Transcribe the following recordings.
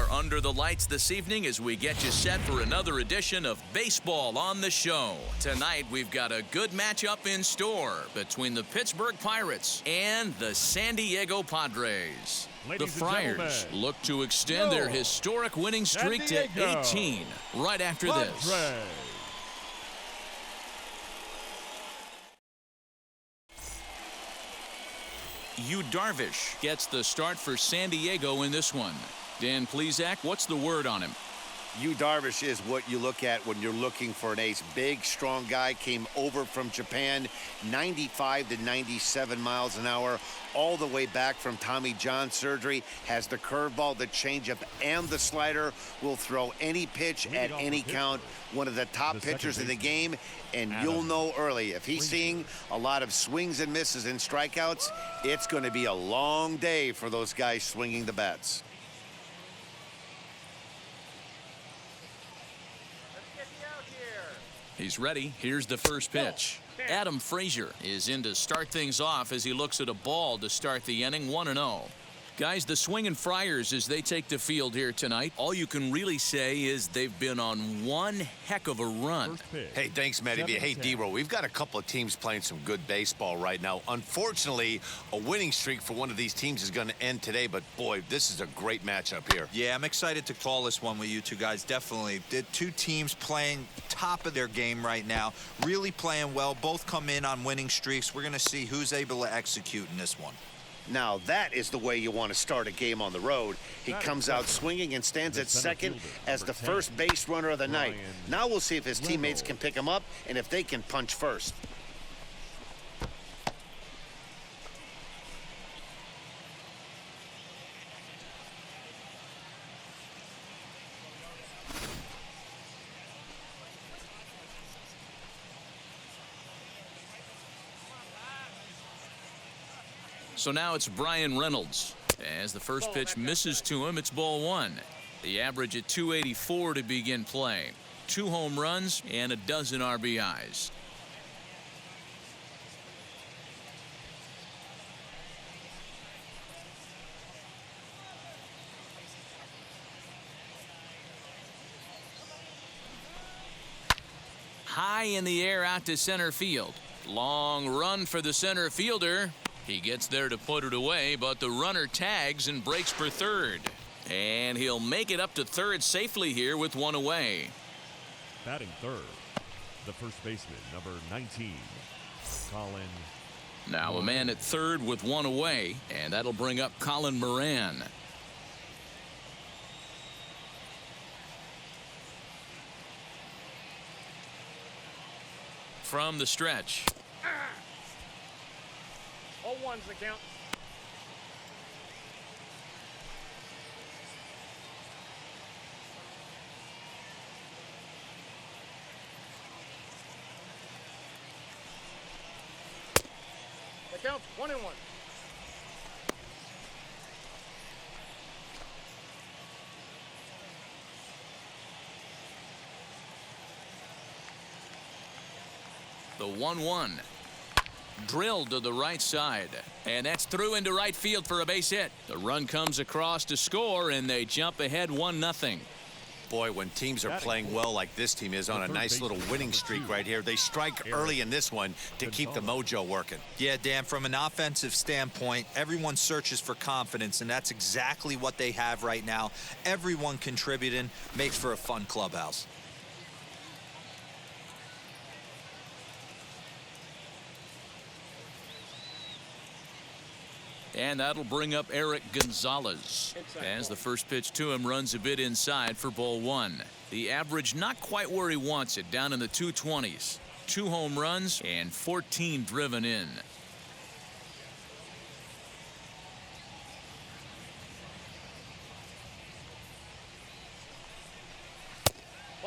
are under the lights this evening as we get you set for another edition of Baseball on the Show. Tonight, we've got a good matchup in store between the Pittsburgh Pirates and the San Diego Padres. The Friars look to extend their historic winning streak to 18 right after this. Yu Darvish gets the start for San Diego in this one. Dan Plesac, what's the word on him? Yu Darvish is what you look at when you're looking for an ace. Big, strong guy, came over from Japan, 95 to 97 miles an hour, all the way back from Tommy John surgery. Has the curveball, the changeup, and the slider. Will throw any pitch at any count. One of the top pitchers in the game, and you'll know early. If he's seeing a lot of swings and misses and strikeouts, it's going to be a long day for those guys swinging the bats. He's ready. Here's the first pitch. Adam Frazier is in to start things off as he looks at a ball to start the inning, 1-0. Guys, the Swingin' Friars, as they take the field here tonight, all you can really say is they've been on one heck of a run. Hey, thanks, Matty. Hey, D-Roll, we've got a couple of teams playing some good baseball right now. Unfortunately, a winning streak for one of these teams is going to end today, but boy, this is a great matchup here. Yeah, I'm excited to call this one with you two guys, definitely. The two teams playing top of their game right now, really playing well. Both come in on winning streaks. We're going to see who's able to execute in this one. Now that is the way you want to start a game on the road. He comes out swinging and stands at second as the first base runner of the night. Now we'll see if his teammates can pick him up and if they can punch first. So now it's Brian Reynolds. As the first pitch misses to him, it's ball one. The average at 284 to begin play. 2 home runs and a dozen RBIs. High in the air out to center field. Long run for the center fielder. He gets there to put it away, but the runner tags and breaks for third. And he'll make it up to third safely here with one away. Batting third, the first baseman, number 19, Colin. Now a man at third with one away, and that'll bring up Colin Moran. From the stretch. 0-1's the count. The count's 1-1. The 1-1. Drilled to the right side, and that's through into right field for a base hit. The run comes across to score, and they jump ahead 1-0. Boy, when teams are playing well like this team is on a nice little winning streak right here, they strike early in this one to keep the mojo working. Yeah, Dan, from an offensive standpoint, everyone searches for confidence, and that's exactly what they have right now. Everyone contributing makes for a fun clubhouse. And that'll bring up Eric Gonzalez as the first pitch to him runs a bit inside for ball one. The average not quite where he wants it, down in the 220s. 2 home runs and 14 driven in.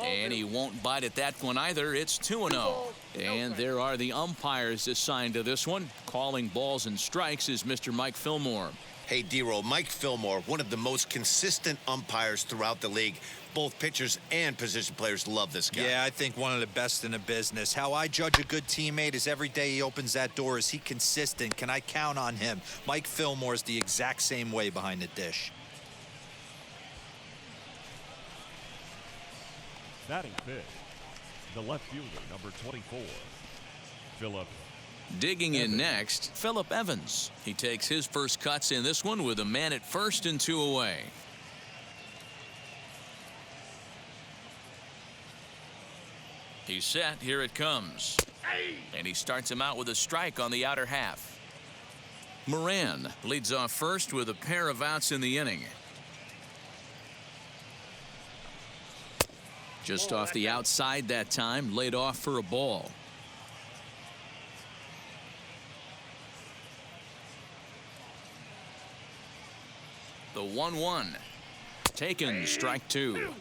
And he won't bite at that one either. It's 2-0. And there are the umpires assigned to this one. Calling balls and strikes is Mr. Mike Fillmore. Hey, D-Roll, Mike Fillmore, one of the most consistent umpires throughout the league. Both pitchers and position players love this guy. Yeah, I think one of the best in the business. How I judge a good teammate is every day he opens that door. Is he consistent? Can I count on him? Mike Fillmore is the exact same way behind the dish. Batting fifth, the left fielder, number 24, Phillip. Digging in next, Phillip Evans. He takes his first cuts in this one with a man at first and 2 away. He's set. Here it comes. And he starts him out with a strike on the outer half. Moran leads off first with a pair of outs in the inning. Just off the outside that time, laid off for a ball. The 1-1. Taken, strike 2.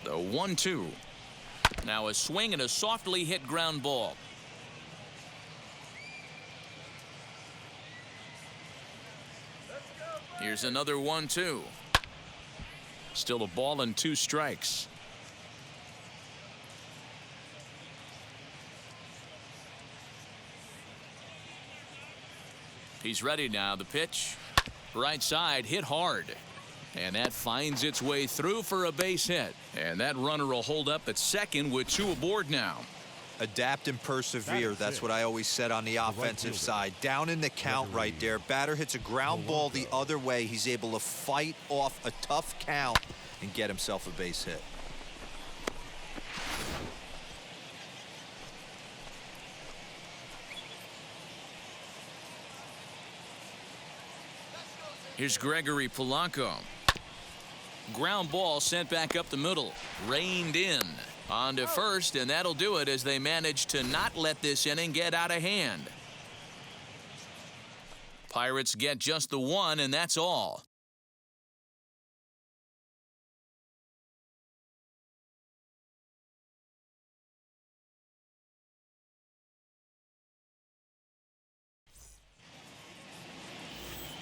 The 1-2. Now a swing and a softly hit ground ball. Here's another 1-2. Still a ball and 2 strikes. He's ready now. The pitch. Right side, hit hard. And that finds its way through for a base hit. And that runner will hold up at second with 2 aboard now. Adapt and persevere. That's what I always said on the offensive side. Down in the count right there. Batter hits a ground ball the other way. He's able to fight off a tough count and get himself a base hit. Here's Gregory Polanco. Ground ball sent back up the middle. Reined in. On to first, and that'll do it as they manage to not let this inning get out of hand. Pirates get just the 1, and that's all.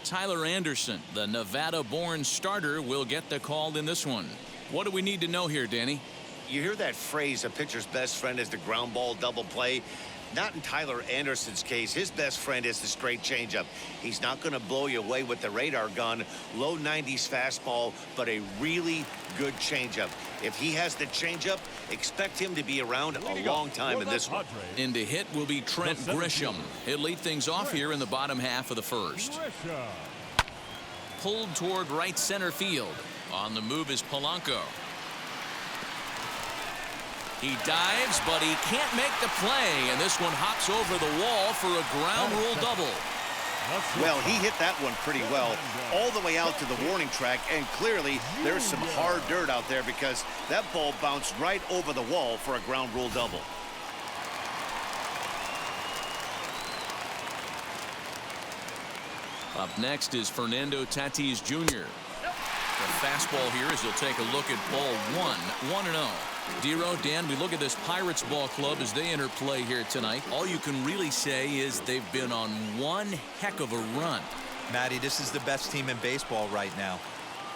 Tyler Anderson, the Nevada-born starter, will get the call in this one. What do we need to know here, Danny? You hear that phrase, a pitcher's best friend is the ground ball double play. Not in Tyler Anderson's case. His best friend is the straight changeup. He's not going to blow you away with the radar gun. Low 90s fastball, but a really good changeup. If he has the changeup, expect him to be around a long time in this one. In to hit will be Trent Grisham. He'll lead things off here in the bottom half of the first. Pulled toward right center field. On the move is Polanco. He dives, but he can't make the play, and this one hops over the wall for a ground rule double. Well, he hit that one pretty well, all the way out to the warning track, and clearly there's some hard dirt out there because that ball bounced right over the wall for a ground rule double. Up next is Fernando Tatis Jr. The fastball here as he'll take a look at ball 1-0. Dero, Dan, we look at this Pirates ball club as they enter play here tonight. All you can really say is they've been on one heck of a run. Matty, this is the best team in baseball right now.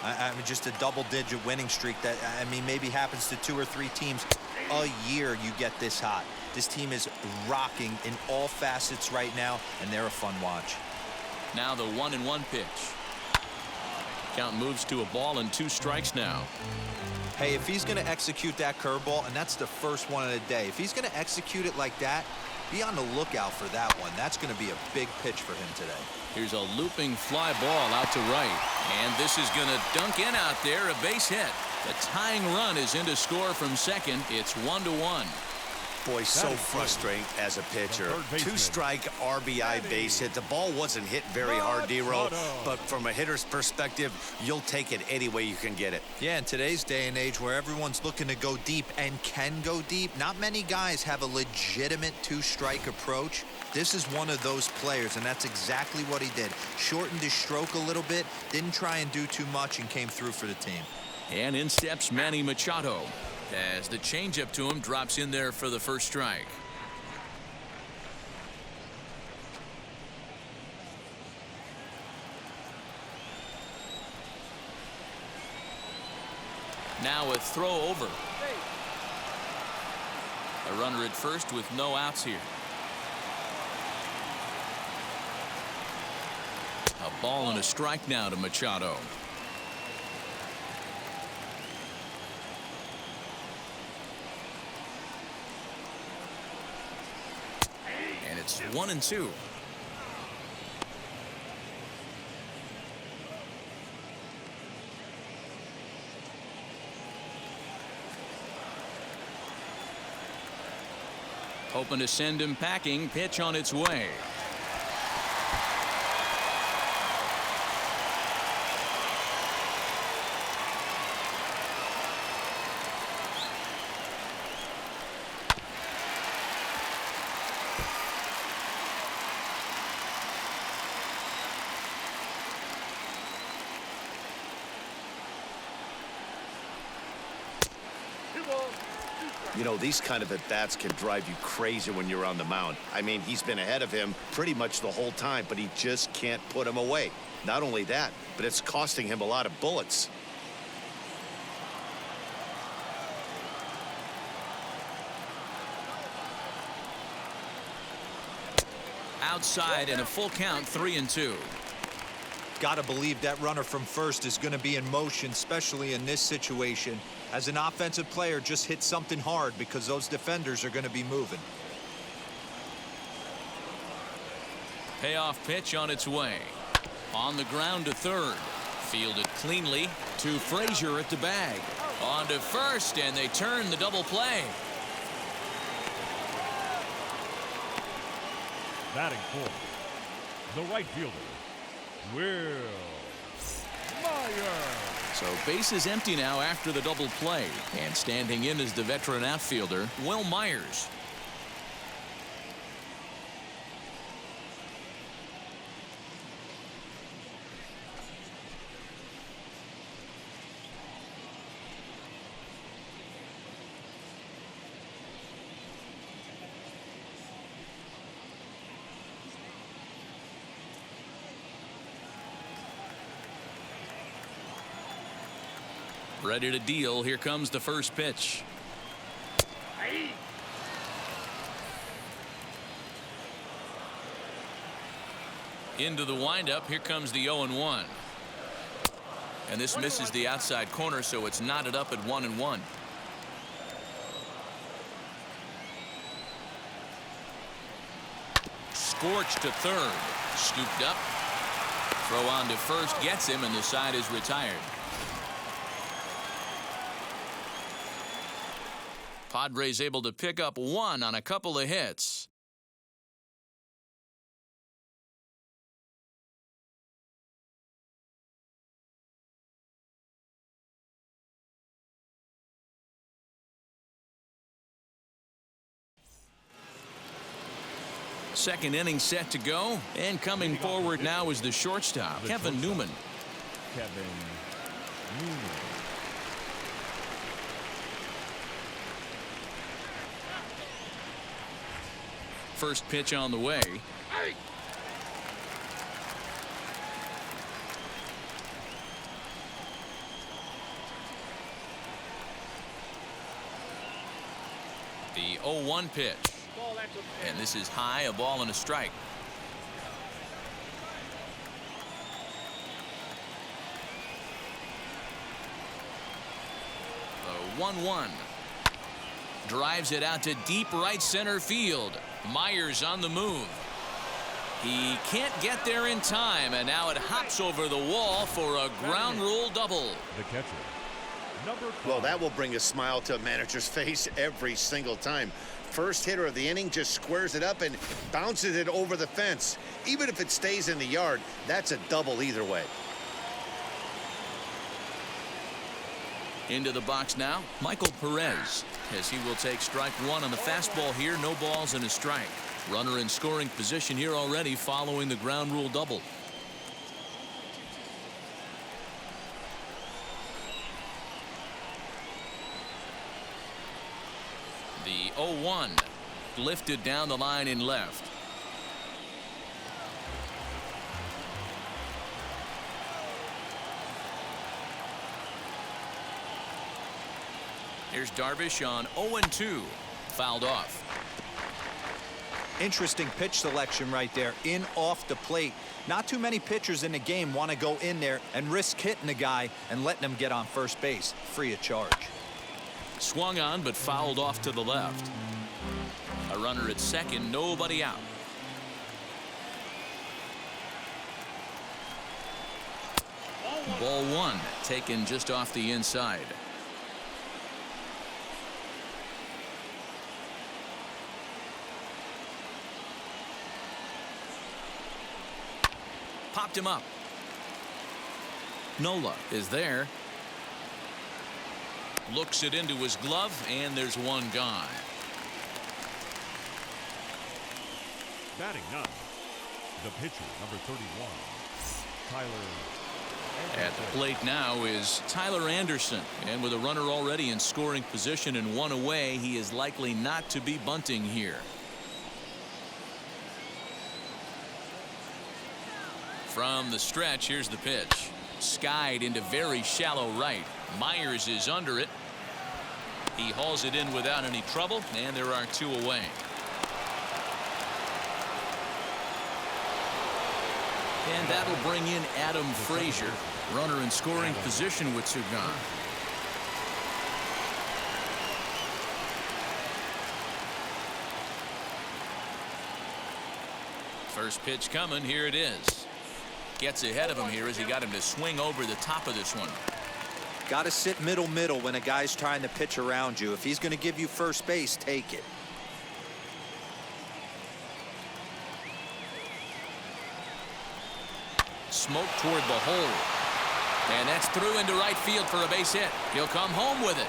I mean, just a double-digit winning streak that, I mean, maybe happens to 2 or 3 teams a year you get this hot. This team is rocking in all facets right now, and they're a fun watch. Now the 1-1 pitch. Count moves to a ball and 2 strikes now. Hey, if he's going to execute that curveball, and that's the first one of the day, if he's going to execute it like that, be on the lookout for that one. That's going to be a big pitch for him today. Here's a looping fly ball out to right. And this is going to dunk in out there, a base hit. The tying run is in to score from second. It's 1-1. Boy, so frustrating as a pitcher. 2-strike RBI base hit. The ball wasn't hit very hard, Dero, but from a hitter's perspective, you'll take it any way you can get it. Yeah, in today's day and age where everyone's looking to go deep and can go deep, not many guys have a legitimate 2-strike approach. This is one of those players, and that's exactly what he did. Shortened his stroke a little bit, didn't try and do too much, and came through for the team. And in steps Manny Machado as the changeup to him drops in there for the first strike. Now a throw over. A runner at first with no outs here. Ball and a strike now to Machado. And it's 1-2. Hoping to send him packing. Pitch on its way. You know, these kind of at-bats can drive you crazy when you're on the mound. I mean, he's been ahead of him pretty much the whole time, but he just can't put him away. Not only that, but it's costing him a lot of bullets. Outside and a full count, 3-2. Gotta believe that runner from first is going to be in motion, especially in this situation. As an offensive player, just hit something hard because those defenders are going to be moving. Payoff pitch on its way. On the ground to third. Fielded cleanly to Frazier at the bag. On to first, and they turn the double play. Batting fourth, the right fielder, Will Myers. So base is empty now after the double play. And standing in is the veteran outfielder, Will Myers. Ready to deal. Here comes the first pitch. Into the windup. Here comes the 0-1. And this misses the outside corner, so it's knotted up at 1-1. Scorched to third. Scooped up. Throw on to first. Gets him, and the side is retired. Padres able to pick up one on a couple of hits. Second inning set to go, and coming forward now is the shortstop, Kevin Newman. First pitch on the way. The 0-1 pitch. And this is high, a ball and a strike. The 1-1. Drives it out to deep right center field. Myers on the move. He can't get there in time, and now it hops over the wall for a ground rule double. The catcher, number 5. Well, that will bring a smile to a manager's face every single time. First hitter of the inning just squares it up and bounces it over the fence. Even if it stays in the yard, that's a double either way. Into the box now, Michael Perez, as he will take strike one on the fastball here. No balls and a strike. Runner in scoring position here already following the ground rule double. The 0-1 lifted down the line in left. Here's Darvish on 0-2. Fouled off. Interesting pitch selection right there, in off the plate. Not too many pitchers in the game want to go in there and risk hitting the guy and letting him get on first base free of charge. Swung on but fouled off to the left. A runner at second, nobody out. Ball one, taken just off the inside. Popped him up. Nola is there. Looks it into his glove, and there's one gone. Batting ninth, the pitcher, number 31, Tyler. At the plate now is Tyler Anderson, and with a runner already in scoring position and one away, he is likely not to be bunting here. From the stretch, here's the pitch. Skied into very shallow right. Myers is under it. He hauls it in without any trouble, and there are two away. And that'll bring in Adam Frazier, runner in scoring position with two gone. First pitch coming. Here it is. Gets ahead of him here as he got him to swing over the top of this one. Got to sit middle when a guy's trying to pitch around you. If he's going to give you first base, take it. Smoke toward the hole. And that's through into right field for a base hit. He'll come home with it.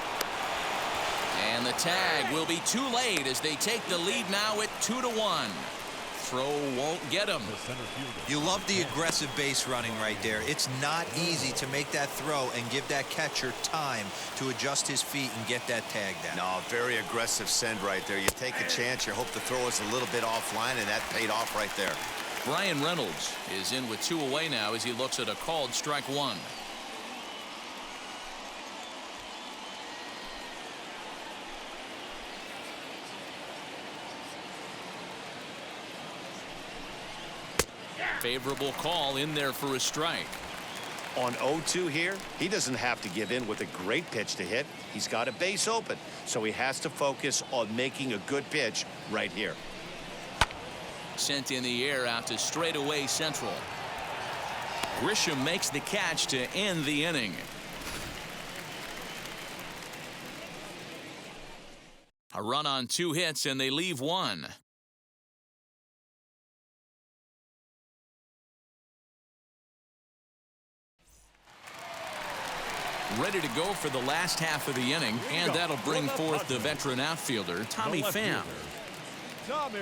And the tag will be too late as they take the lead now at 2-1. Throw won't get him. You love the aggressive base running right there. It's not easy to make that throw and give that catcher time to adjust his feet and get that tag down. No, very aggressive send right there. You take a chance, you hope the throw is a little bit offline, and that paid off right there. Brian Reynolds is in with two away now as he looks at a called strike one. Favorable call in there for a strike. On 0-2 here, he doesn't have to give in with a great pitch to hit. He's got a base open, so he has to focus on making a good pitch right here. Sent in the air out to straightaway central. Grisham makes the catch to end the inning. A run on two hits and they leave one. Ready to go for the last half of the inning, and that'll bring forth the veteran outfielder, Tommy Pham. Tommy.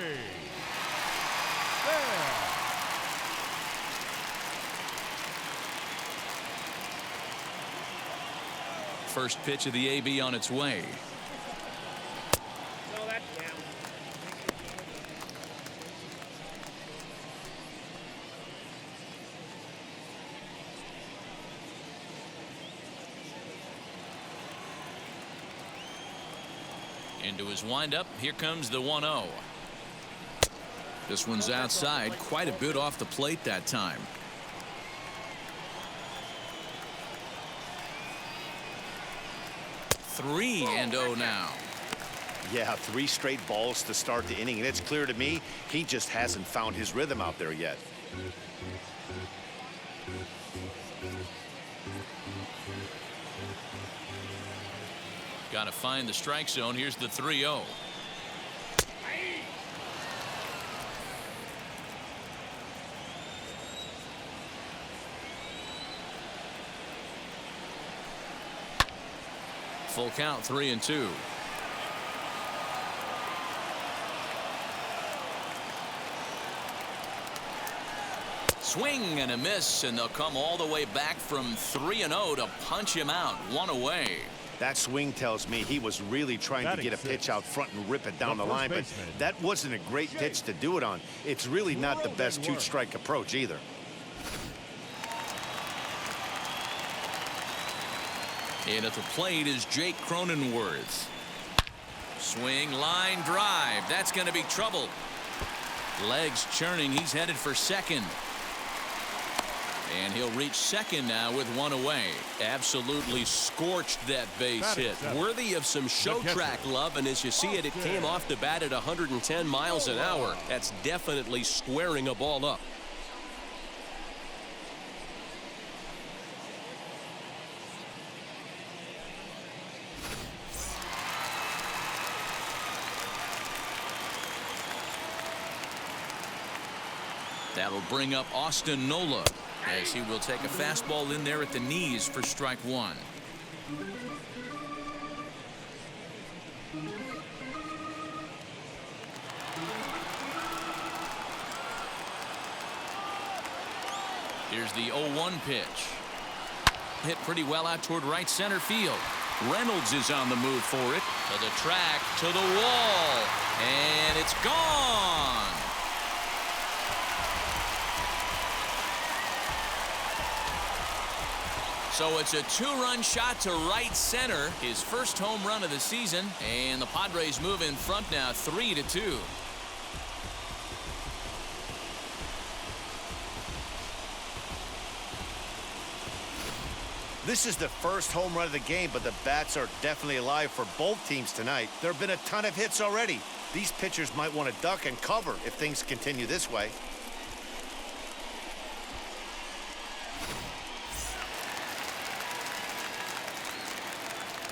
First pitch of the AB on its way. No, that's down. Into his windup. Here comes the 1-0. This one's outside, quite a bit off the plate that time. Three and 0 now. Yeah, 3 straight balls to start the inning, and it's clear to me he just hasn't found his rhythm out there yet. Got to find the strike zone. Here's the 3-0. Full count, 3-2. Swing and a miss, and they'll come all the way back from 3-0 to punch him out. One away. That swing tells me he was really trying to get a pitch out front and rip it down the line, but that wasn't a great pitch to do it on. It's really not the best two-strike approach either. And at the plate is Jake Cronenworth. Swing, line drive. That's going to be trouble. Legs churning. He's headed for second. And he'll reach second now with one away. Absolutely scorched that base hit. Worthy of some show track love, and as you see it, it came off the bat at 110 miles an hour. That's definitely squaring a ball up. That'll bring up Austin Nola, as he will take a fastball in there at the knees for strike one. Here's the 0-1 pitch. Hit pretty well out toward right center field. Reynolds is on the move for it. To the track, to the wall, and it's gone. So it's a two-run shot to right center, his first home run of the season, and the Padres move in front now 3-2. This is the first home run of the game, but the bats are definitely alive for both teams tonight. There have been a ton of hits already. These pitchers might want to duck and cover if things continue this way.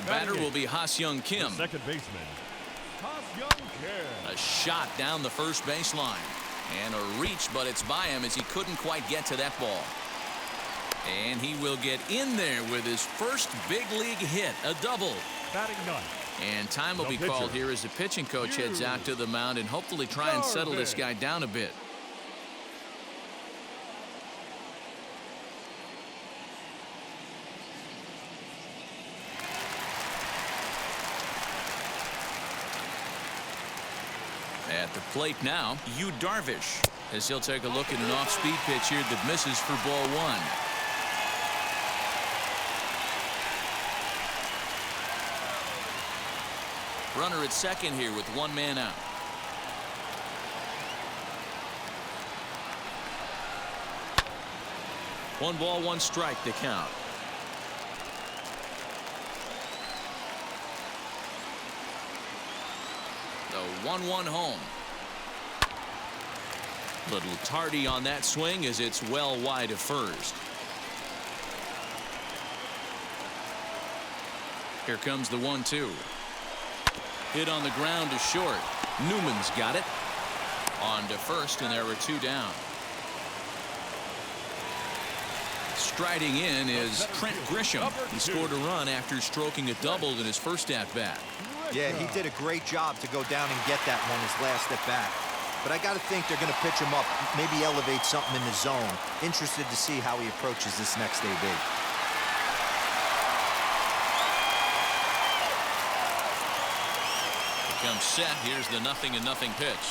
Batter will be Ha-Seong Kim. Second baseman, Ha-Seong Kim. A shot down the first baseline. And a reach, but it's by him as he couldn't quite get to that ball. And he will get in there with his first big league hit, a double. Batting ninth. And time will be called here as the pitching coach heads out to the mound and hopefully try and settle this guy down a bit. At the plate now, Yu Darvish, as he'll take a look at an off-speed pitch here that misses for ball one. Runner at second here with one man out. One ball, one strike to count. The 1-1 home. Little tardy on that swing as it's well wide of first. Here comes the 1-2. Hit on the ground to short. Newman's got it. On to first, and there are two down. Striding in is Trent Grisham. He scored a run after stroking a double in his first at-bat. Yeah, he did a great job to go down and get that one his last at bat. But I got to think they're going to pitch him up, maybe elevate something in the zone. Interested to see how he approaches this next AB. Comes set. Here's the 0-0 pitch.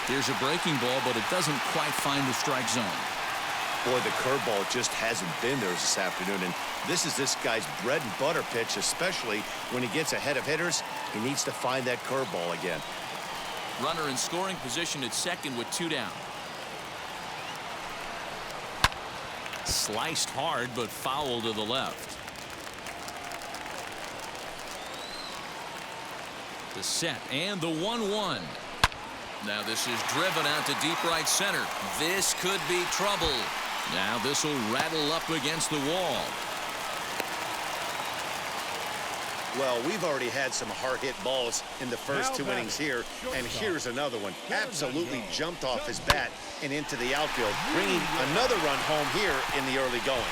Here's a breaking ball, but it doesn't quite find the strike zone. Boy, the curveball just hasn't been there this afternoon, and this is this guy's bread and butter pitch, especially when he gets ahead of hitters. He needs to find that curveball again. Runner in scoring position at second with two down. Sliced hard, but foul to the left. The set and the 1-1. Now this is driven out to deep right center. This could be trouble. Now this will rattle up against the wall. Well, we've already had some hard-hit balls in the first two innings here, and here's another one. Absolutely jumped off his bat and into the outfield, bringing another run home here in the early going.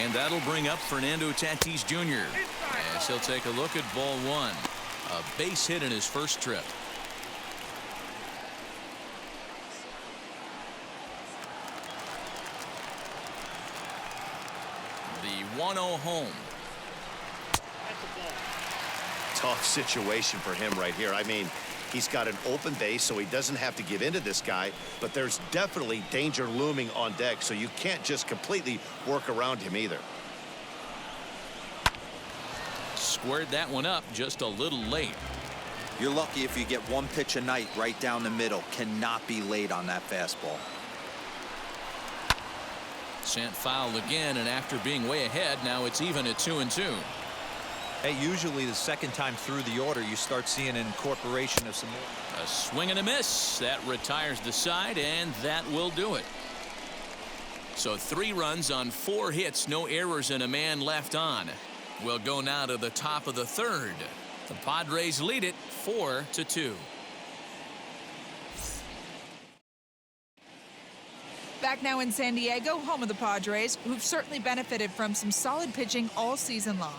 And that'll bring up Fernando Tatis Jr. as he'll take a look at ball one. A base hit in his first trip. The 1-0 home. Tough situation for him right here. I mean, he's got an open base, so he doesn't have to give in to this guy, but there's definitely danger looming on deck, so you can't just completely work around him either. squared that one up just a little late. You're lucky if you get one pitch a night right down the middle. Cannot be late on that fastball. Sent foul again, and after being way ahead, now it's even at 2-2. Hey, usually the second time through the order, you start seeing an incorporation of some more. A swing and a miss. That retires the side, and that will do it. So 3 runs on 4 hits, no errors, and a man left on. We'll go now to the top of the 3rd. The Padres lead it 4-2. Back now in San Diego, home of the Padres, who've certainly benefited from some solid pitching all season long.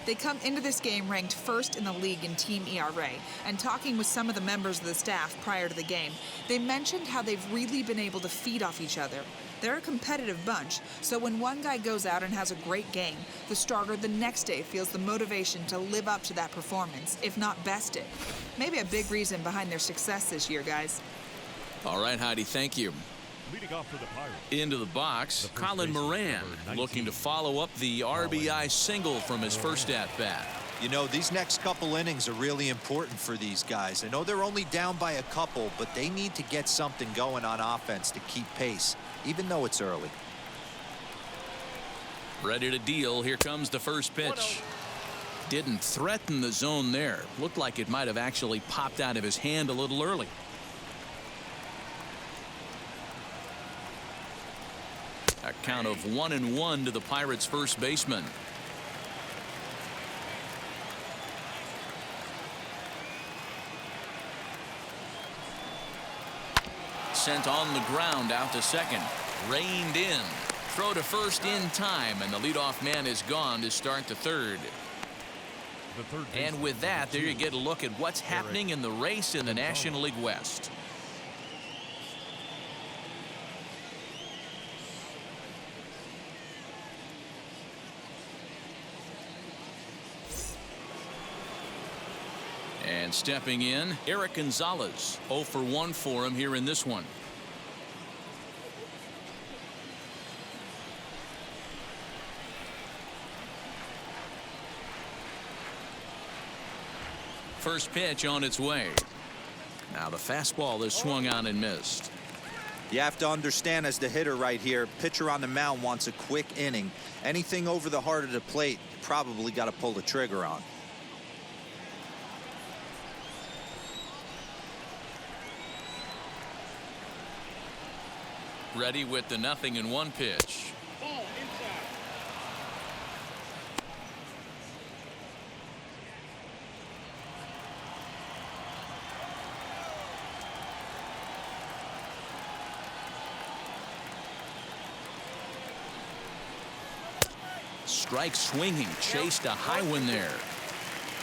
They come into this game ranked first in the league in team ERA, and talking with some of the members of the staff prior to the game, they mentioned how they've really been able to feed off each other. They're a competitive bunch, so when one guy goes out and has a great game, the starter the next day feels the motivation to live up to that performance, if not best it. Maybe a big reason behind their success this year, guys. All right, Heidi, thank you. Leading off for the Pirates. Into the box, Colin Moran looking to follow up the RBI single from his first at-bat. You know, these next couple innings are really important for these guys. I know they're only down by a couple, but they need to get something going on offense to keep pace, even though it's early. Ready to deal. Here comes the first pitch. Didn't threaten the zone there. Looked like it might have actually popped out of his hand a little early. A count of 1-1 to the Pirates' first baseman. Sent on the ground out to second. Reined in. Throw to first in time, and the leadoff man is gone to start the 3rd. And with that, there you get a look at what's happening in the race in the National League West. And stepping in, Gonzalez. 0 for 1 for him here in this one. First pitch on its way. Now the fastball is swung on and missed. You have to understand, as the hitter right here, pitcher on the mound wants a quick inning. Anything over the heart of the plate, probably got to pull the trigger on. Ready with the 0-1 pitch. Ball inside. Strike swinging, chased a high one there.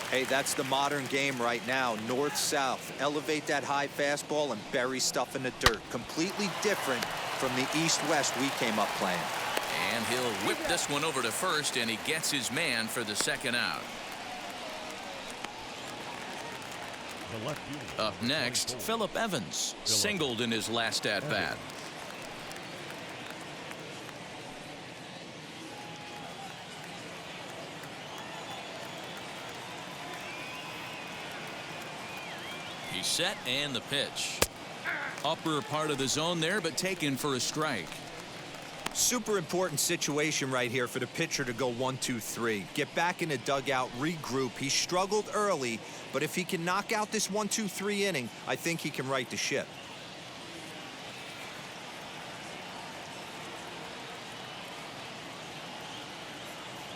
Hey, that's the modern game right now. North-south. Elevate that high fastball and bury stuff in the dirt. Completely different from the east-west we came up playing. And he'll whip this one over to first, and he gets his man for the second out. The left fielder. Up next, Phillip Evans, singled in his last at-bat. He's set, and the pitch. Upper part of the zone there, but taken for a strike. Super important situation right here for the pitcher to go 1-2-3. Get back in the dugout, regroup. He struggled early, but if he can knock out this 1-2-3 inning, I think he can right the ship.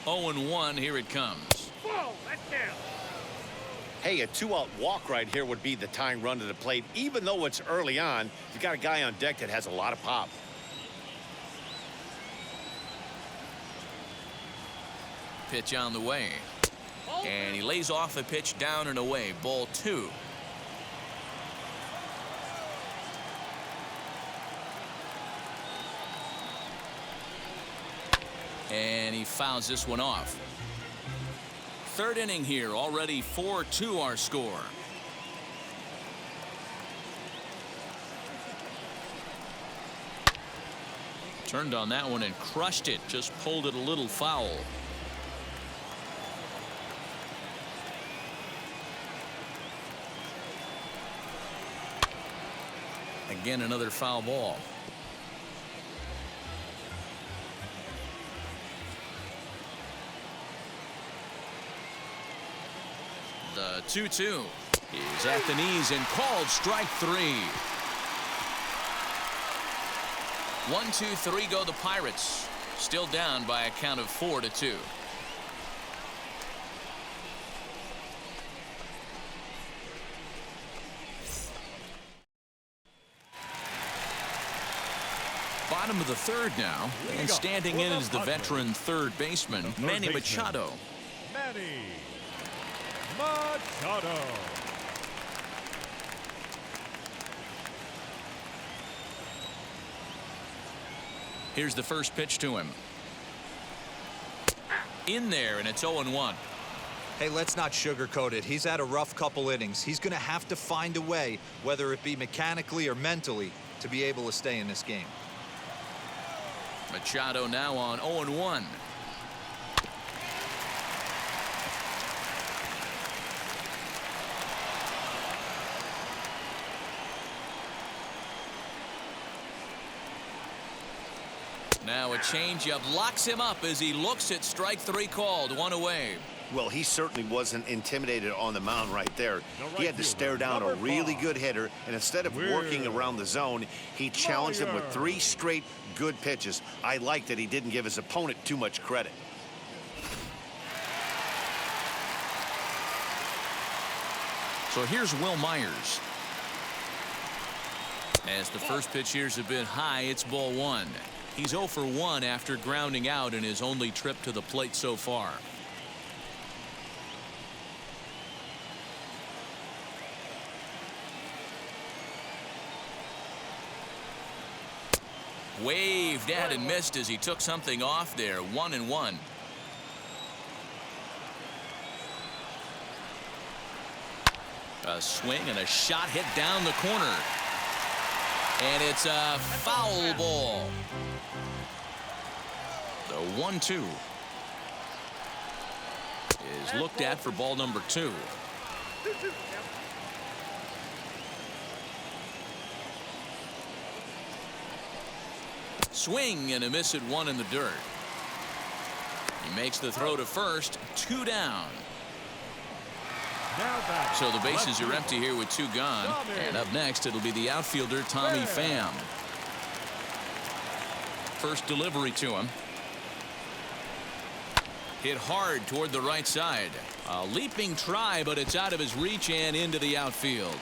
Oh and 1, here it comes. Whoa, that's down. Hey, a 2-out walk right here would be the tying run to the plate. Even though it's early on, you got a guy on deck that has a lot of pop. Pitch on the way. And he lays off a pitch down and away. Ball 2. And he fouls this one off. 3rd inning here, already 4-2 our score. Turned on that one and crushed it. Just pulled it a little foul. Again, another foul ball. The 2-2 is at the knees and called strike 3. 1-2-3 go the Pirates. Still down by a count of 4-2. Bottom of the third now, and standing in is the veteran third baseman, Manny Machado. Manny Machado. Here's the first pitch to him. In there, and it's 0-1. Hey, let's not sugarcoat it. He's had a rough couple innings. He's going to have to find a way, whether it be mechanically or mentally, to be able to stay in this game. Machado now on 0-1. Now a changeup locks him up as he looks at strike 3 called. 1 away. Well, he certainly wasn't intimidated on the mound right there. He had to stare down a really good hitter, and instead of working around the zone, he challenged him with 3 straight good pitches. I like that he didn't give his opponent too much credit. So here's Will Myers. As the first pitch here's a bit high, it's ball 1. He's 0 for 1 after grounding out in his only trip to the plate so far. Waved at and missed as he took something off there. 1-1. A swing and a shot hit down the corner. And it's a foul ball. The 1-2 is looked at for ball number 2. Swing and a miss at 1 in the dirt. He makes the throw to first. 2 down. So the bases are empty here with 2 gone. And up next, it'll be the outfielder, Tommy Pham. First delivery to him. Hit hard toward the right side. A leaping try, but it's out of his reach and into the outfield.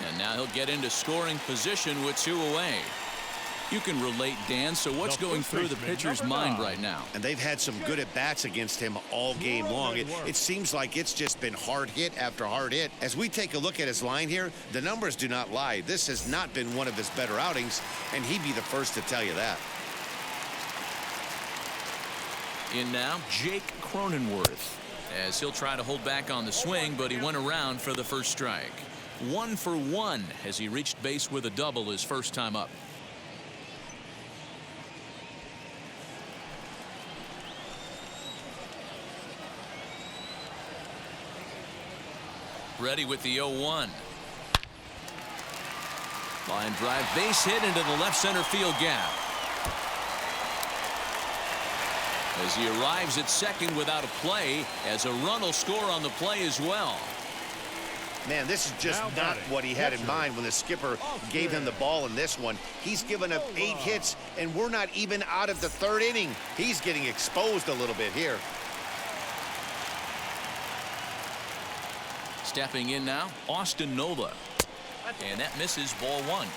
And now he'll get into scoring position with 2 away. You can relate, Dan. So what's going through the pitcher's mind right now? And they've had some good at-bats against him all game long. It seems like it's just been hard hit after hard hit. As we take a look at his line here, the numbers do not lie. This has not been one of his better outings, and he'd be the first to tell you that. In now, Jake Cronenworth, as he'll try to hold back on the swing, but he went around for the first strike. 1 for 1 as he reached base with a double his first time up. Ready with the 0-1. Line drive, base hit into the left center field gap. As he arrives at second without a play, as a run will score on the play as well. Man, this is just not what he had in mind when the skipper gave him the ball in this one. He's given up 8 hits, and we're not even out of the 3rd inning. He's getting exposed a little bit here. Stepping in now, Austin Nola. And that misses ball 1.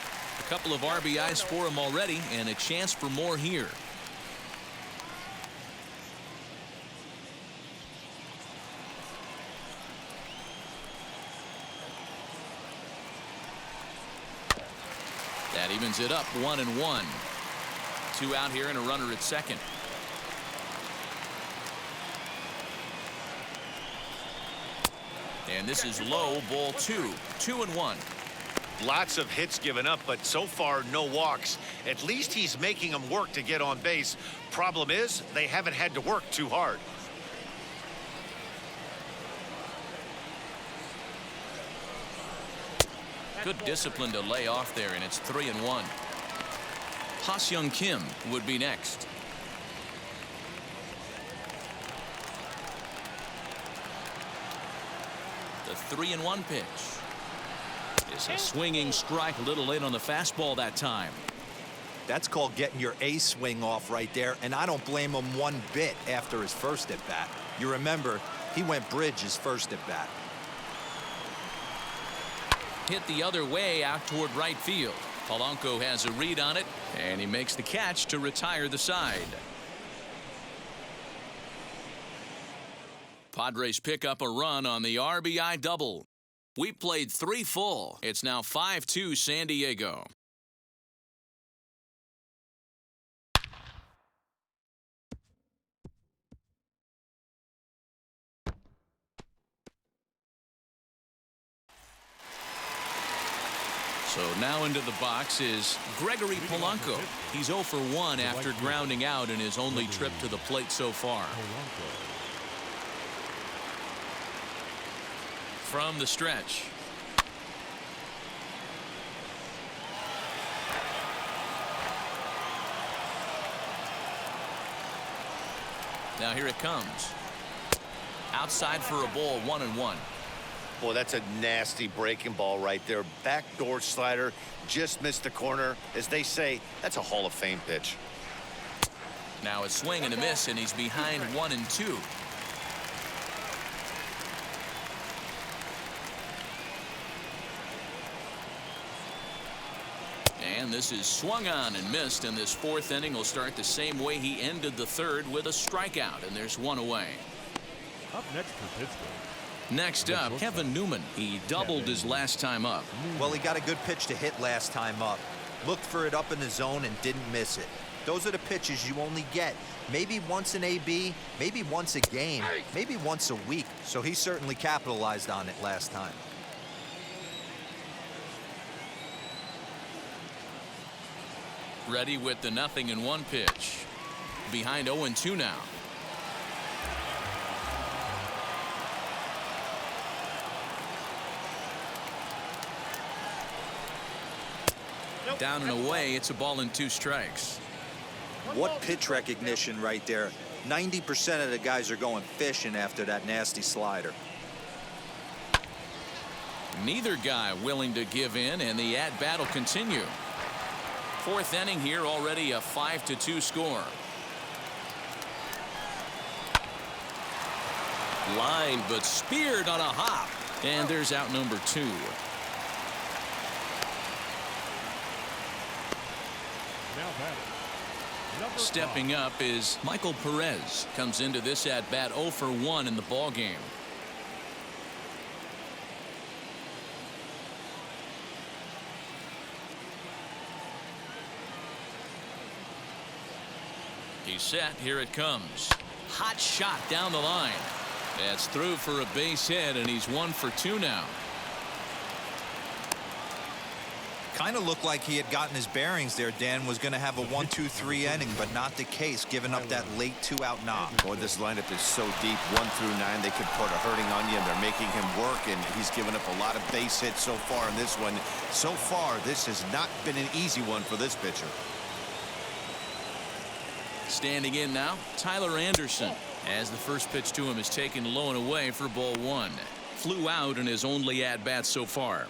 A couple of RBIs for him already, and a chance for more here. That evens it up, 1-1. 2 out here and a runner at second. And this is low, ball 2. 2-1. Lots of hits given up, but so far no walks. At least he's making them work to get on base. Problem is, they haven't had to work too hard. Good discipline to lay off there, and it's 3-1. Ha-Seong Kim would be next. The 3-1 pitch. It's a swinging strike, a little late on the fastball that time. That's called getting your A swing off right there, and I don't blame him one bit after his first at bat. You remember, he went bridge his first at bat. Hit the other way out toward right field. Polanco has a read on it, and he makes the catch to retire the side. Padres pick up a run on the RBI double. We played 3 full. It's now 5-2 San Diego. So now into the box is Gregory Polanco. He's 0 for 1 after grounding out in his only trip to the plate so far. From the stretch. Now here it comes. Outside for a ball, 1-1. Boy, that's a nasty breaking ball right there. Backdoor slider, just missed the corner. As they say, that's a Hall of Fame pitch. Now a swing and a miss, and he's behind 1-2. And this is swung on and missed, and this 4th inning will start the same way he ended the 3rd, with a strikeout, and there's 1 away. Up next for Pittsburgh. Next up, Kevin Newman. He doubled his last time up. Well, he got a good pitch to hit last time up. Looked for it up in the zone and didn't miss it. Those are the pitches you only get maybe once in AB, maybe once a game, maybe once a week. So he certainly capitalized on it last time. Ready with the 0-1 pitch. Behind 0-2 now. Down and away, it's a ball and 2 strikes. What pitch recognition right there. 90% of the guys are going fishing after that nasty slider. Neither guy willing to give in, and the at-bat will continue. 4th inning here, already a 5-2 score. Line, but speared on a hop. And there's out number 2. Stepping up is Michael Perez. Comes into this at bat 0 for 1 in the ball game. He's set. Here it comes. Hot shot down the line. That's through for a base hit, and he's 1 for 2 now. Kind of looked like he had gotten his bearings there. Dan was going to have a 1-2-3 inning, but not the case, giving up that late 2-out knock. Boy, this lineup is so deep. 1 through 9, they could put a hurting on you, and they're making him work, and he's given up a lot of base hits so far in this one. So far, this has not been an easy one for this pitcher. Standing in now, Tyler Anderson, as the first pitch to him is taken low and away for ball 1. Flew out in his only at bat so far.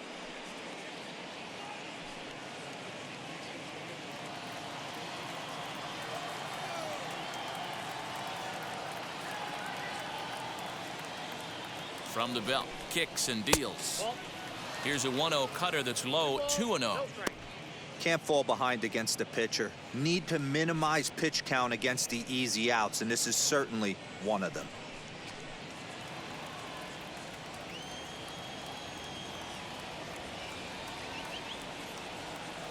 From the belt, kicks and deals. Here's a 1-0 cutter that's low, 2-0. Can't fall behind against the pitcher. Need to minimize pitch count against the easy outs, and this is certainly one of them.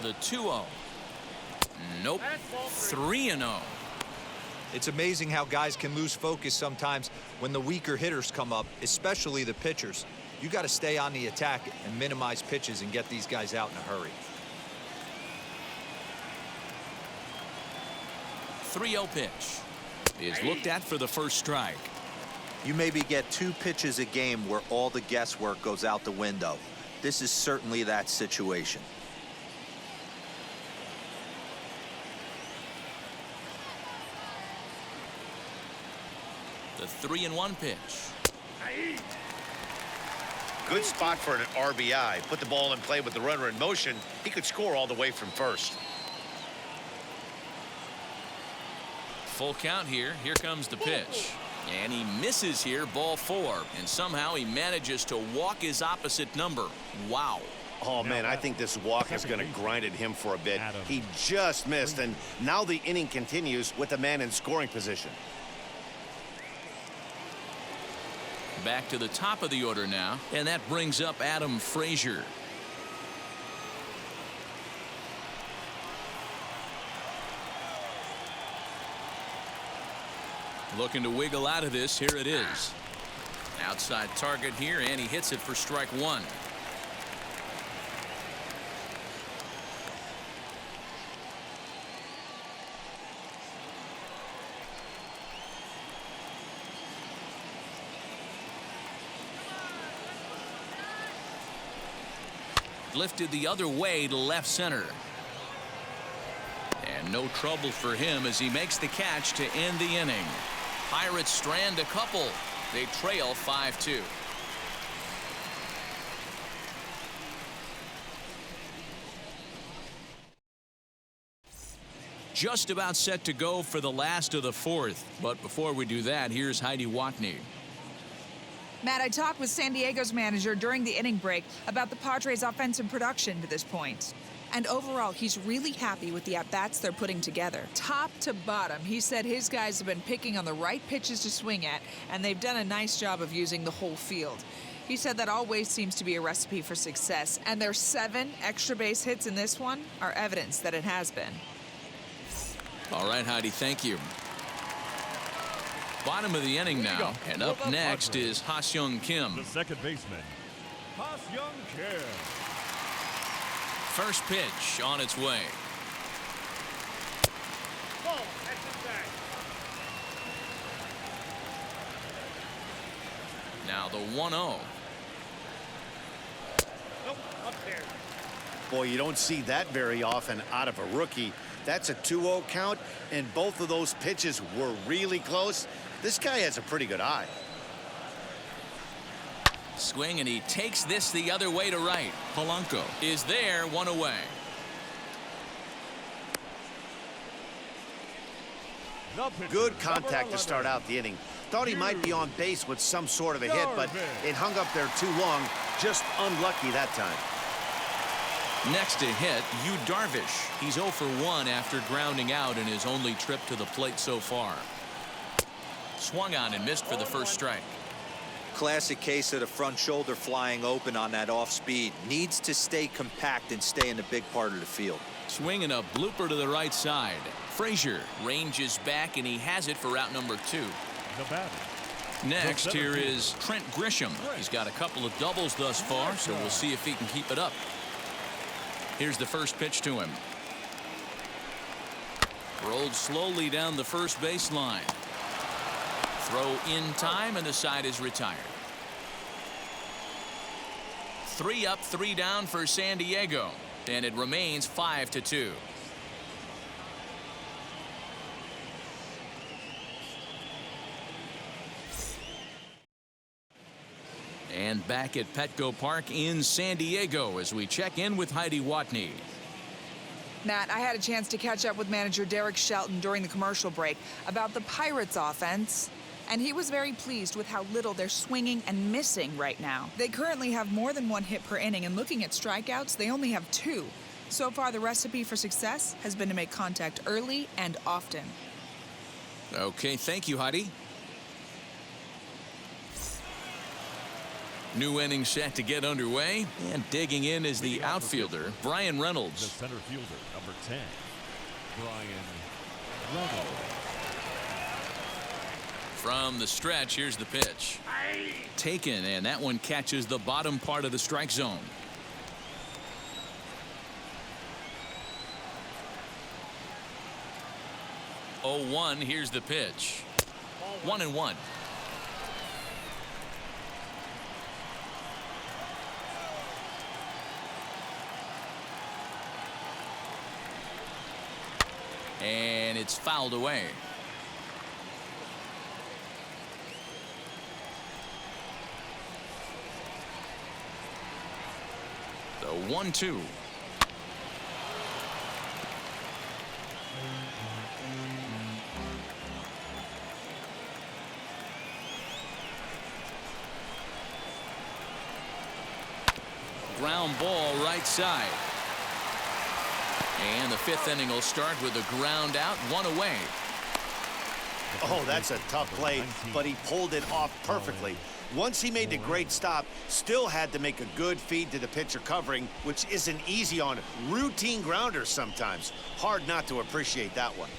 The 2-0. Nope. 3-0. It's amazing how guys can lose focus sometimes when the weaker hitters come up, especially the pitchers. You got to stay on the attack and minimize pitches and get these guys out in a hurry. 3-0 pitch is looked at for the first strike. You maybe get 2 pitches a game where all the guesswork goes out the window. This is certainly that situation. The 3-1 pitch. Good spot for an RBI. Put the ball in play with the runner in motion. He could score all the way from first. Full count here. Here comes the pitch. And he misses here, ball 4. And somehow he manages to walk his opposite number. Wow. Oh, man, I think this walk is going to grind at him for a bit. He just missed, and now the inning continues with the man in scoring position. Back to the top of the order now, and that brings up Adam Frazier. Looking to wiggle out of this. Here it is. Outside target here, and he hits it for strike 1. Lifted the other way to left center. And no trouble for him as he makes the catch to end the inning. Pirates strand a couple. They trail 5-2. Just about set to go for the last of the 4th. But before we do that, here's Heidi Watney. Matt, I talked with San Diego's manager during the inning break about the Padres' offensive production to this point. And overall, he's really happy with the at-bats they're putting together. Top to bottom, he said his guys have been picking on the right pitches to swing at, and they've done a nice job of using the whole field. He said that always seems to be a recipe for success, and their 7 extra base hits in this one are evidence that it has been. All right, Heidi, thank you. Bottom of the inning now, and up next is Ha-Seong Kim. The second baseman, Ha-Seong Kim. First pitch on its way. Ball, that's inside. Now the 1-0. Nope, up there. Boy, you don't see that very often out of a rookie. That's a 2-0 count, and both of those pitches were really close. This guy has a pretty good eye. Swing, and he takes this the other way to right. Polanco is there, 1 away. Good contact to start out the inning. Thought he might be on base with some sort of a hit, but it hung up there too long. Just unlucky that time. Next to hit, Yu Darvish. He's 0 for 1 after grounding out in his only trip to the plate so far. Swung on and missed for the first strike. Classic case of the front shoulder flying open on that off speed. Needs to stay compact and stay in the big part of the field. Swinging a blooper to the right side. Frazier ranges back, and he has it for out number 2. The batter. Next, here is Trent Grisham. He's got a couple of doubles thus far, so we'll see if he can keep it up. Here's the first pitch to him. Rolled slowly down the first baseline. Throw in time, and the side is retired. 3 up, 3 down for San Diego, and it remains 5-2. And back at Petco Park in San Diego as we check in with Heidi Watney. Matt, I had a chance to catch up with manager Derek Shelton during the commercial break about the Pirates offense, and he was very pleased with how little they're swinging and missing right now. They currently have more than 1 hit per inning, and looking at strikeouts, they only have 2. So far, the recipe for success has been to make contact early and often. Okay, thank you, Heidi. New inning set to get underway, and digging in is the outfielder, Brian The Reynolds. center fielder, number 10, Brian Reynolds. From the stretch, here's the pitch. Taken, and that one catches the bottom part of the strike zone. Oh, 1, here's the pitch. 1-1. And it's fouled away. The 1-2. Ground ball right side. And the 5th inning will start with a ground out, 1 away. Oh, that's a tough play, but he pulled it off perfectly. Once he made the great stop, still had to make a good feed to the pitcher covering, which isn't easy on routine grounders sometimes. Hard not to appreciate that one.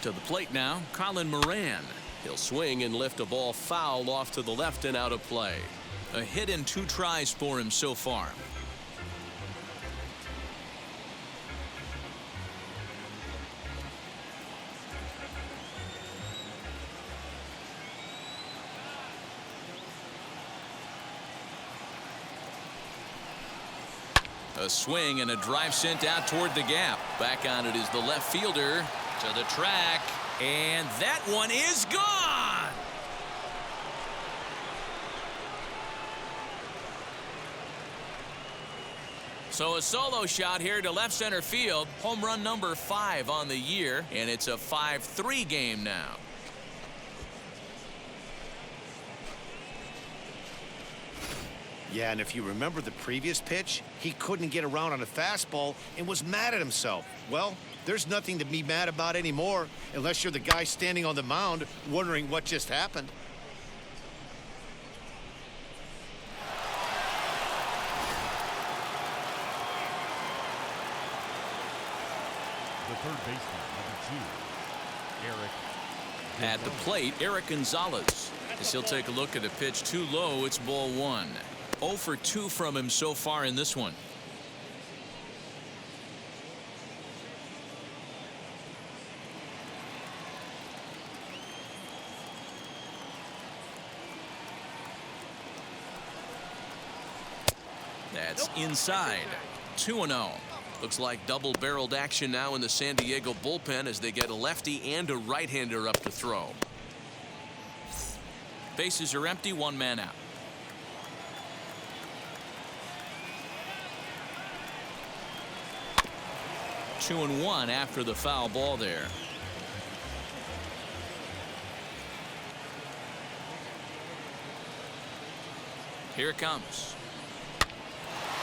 To the plate now, Colin Moran. He'll swing and lift a ball foul off to the left and out of play. A hit in 2 tries for him so far. A swing and a drive sent out toward the gap. Back on it is the left fielder. To the track, and that one is gone. So a solo shot here to left center field. Home run number 5 on the year, and it's a 5-3 game now. Yeah, and if you remember the previous pitch, he couldn't get around on a fastball and was mad at himself. Well, there's nothing to be mad about anymore unless you're the guy standing on the mound wondering what just happened. The third baseman, number 2, Eric. At the plate, Eric Gonzalez. As he'll take a look at a pitch too low, it's ball 1. 0 for 2 from him so far in this one. That's inside. 2-0. Looks like double-barreled action now in the San Diego bullpen as they get a lefty and a right-hander up to throw. Bases are empty, 1 man out. Two and 1 after the foul ball there. Here it comes.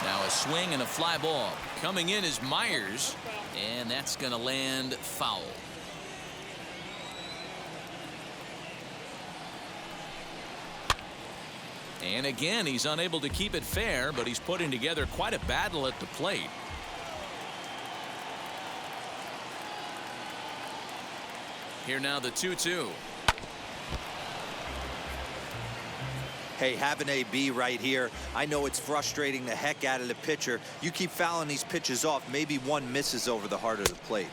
Now a swing and a fly ball. Coming in is Myers, and that's going to land foul. And again, he's unable to keep it fair, but he's putting together quite a battle at the plate. Here now the 2-2. Hey, have an AB right here. I know it's frustrating the heck out of the pitcher. You keep fouling these pitches off, maybe one misses over the heart of the plate.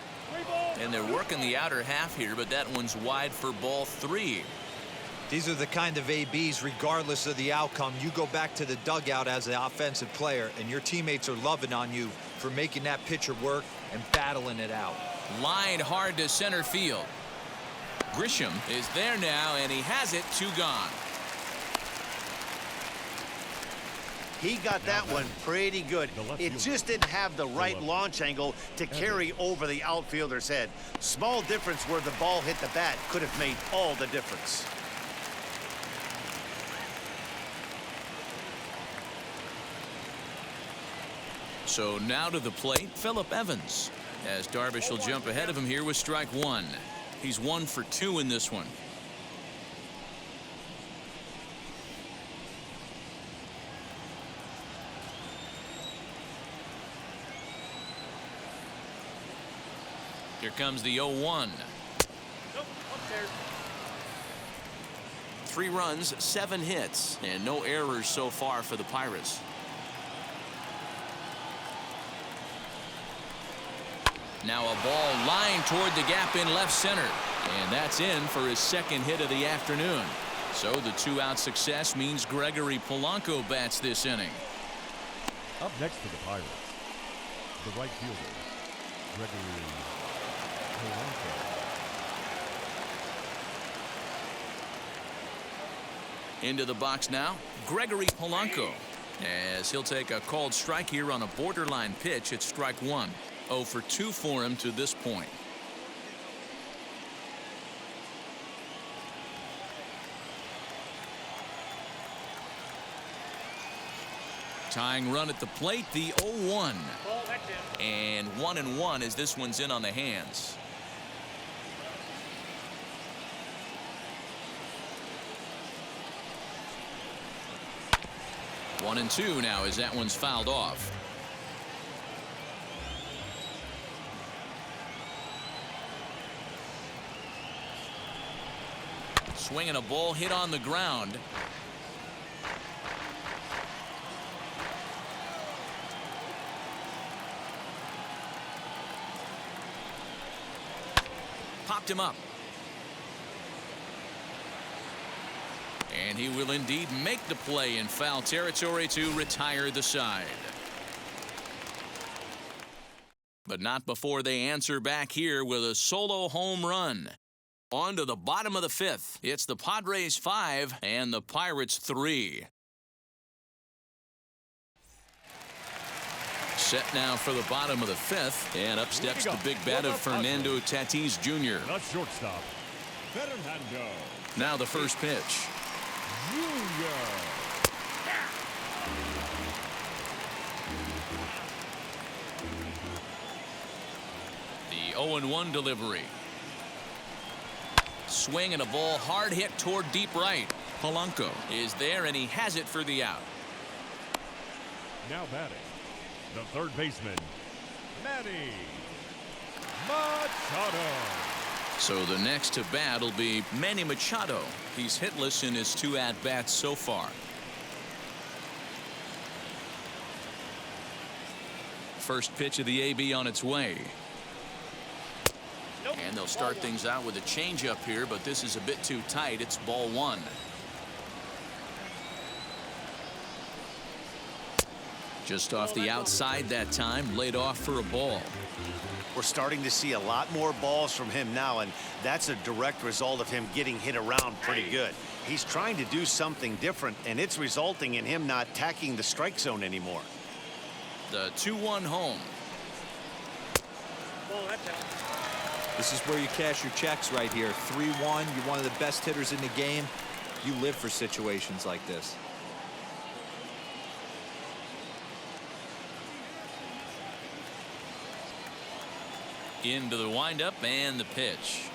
And they're working the outer half here, but that one's wide for ball 3. These are the kind of ABs, regardless of the outcome, you go back to the dugout as an offensive player, and your teammates are loving on you for making that pitcher work and battling it out. Lined hard to center field. Grisham is there now, and he has it. 2 gone. He got that one pretty good. It just didn't have the right launch angle to carry over the outfielder's head. Small difference where the ball hit the bat could have made all the difference. So now to the plate, Phillip Evans. As Darvish will jump ahead of him here with strike 1. He's 1 for 2 in this one. Here comes the 0-1. 3 runs, 7 hits, and no errors so far for the Pirates. Now a ball lined toward the gap in left center. And that's in for his second hit of the afternoon. So the 2-out success means Gregory Polanco bats this inning. Up next for the Pirates, the right fielder, Gregory Polanco. Into the box now, Gregory Polanco, as he'll take a called strike here on a borderline pitch at strike one. 0 for 2 for him to this point. Tying run at the plate, the 0-1. And 1-1 as this one's in on the hands. One and two now as that one's fouled off. Swinging a ball hit on the ground. Popped him up. And he will indeed make the play in foul territory to retire the side. But not before they answer back here with a solo home run. On to the bottom of the fifth. It's the Padres 5 and the Pirates 3. Set now for the bottom of the fifth, and up steps the big bat of Fernando Tatis Jr. The shortstop, Fernando. Now the first pitch. The 0-1 delivery. Swing and a ball hard hit toward deep right. Polanco is there and he has it for the out. Now batting, the third baseman, Manny Machado. So the next to bat will be Manny Machado. He's hitless in his 2 at-bats so far. First pitch of the AB on its way. And they'll start things out with a changeup here, but this is a bit too tight. It's ball 1. Just off the outside that time, laid off for a ball. We're starting to see a lot more balls from him now, and that's a direct result of him getting hit around pretty good. He's trying to do something different, and it's resulting in him not tacking the strike zone anymore. The 2-1 home. This is where you cash your checks right here. 3-1. You're one of the best hitters in the game. You live for situations like this. Into the windup and the pitch.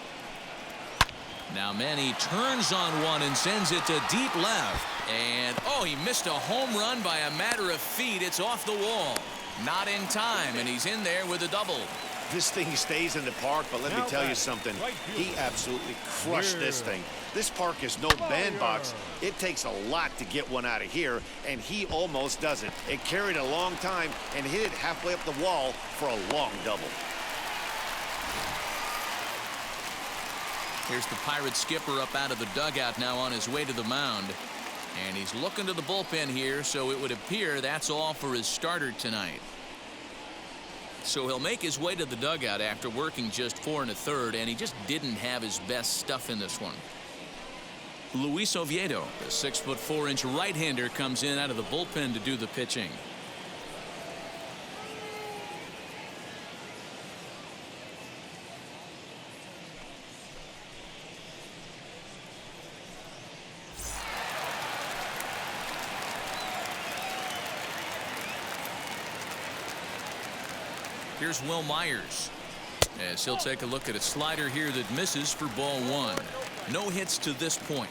Now Manny turns on one and sends it to deep left. And oh, he missed a home run by a matter of feet. It's off the wall. Not in time, and he's in there with a double. This thing stays in the park, but let me tell you something. He absolutely crushed this thing. This park is no bandbox. It takes a lot to get one out of here, and he almost does it. It carried a long time and hit it halfway up the wall for a long double. Here's the Pirates skipper up out of the dugout now on his way to the mound. And he's looking to the bullpen here, so it would appear that's all for his starter tonight. So he'll make his way to the dugout after working just 4 1/3, and he just didn't have his best stuff in this one. Luis Oviedo, the 6'4" right-hander, comes in out of the bullpen to do the pitching. Here's Will Myers, as he'll take a look at a slider here that misses for ball 1. No hits to this point.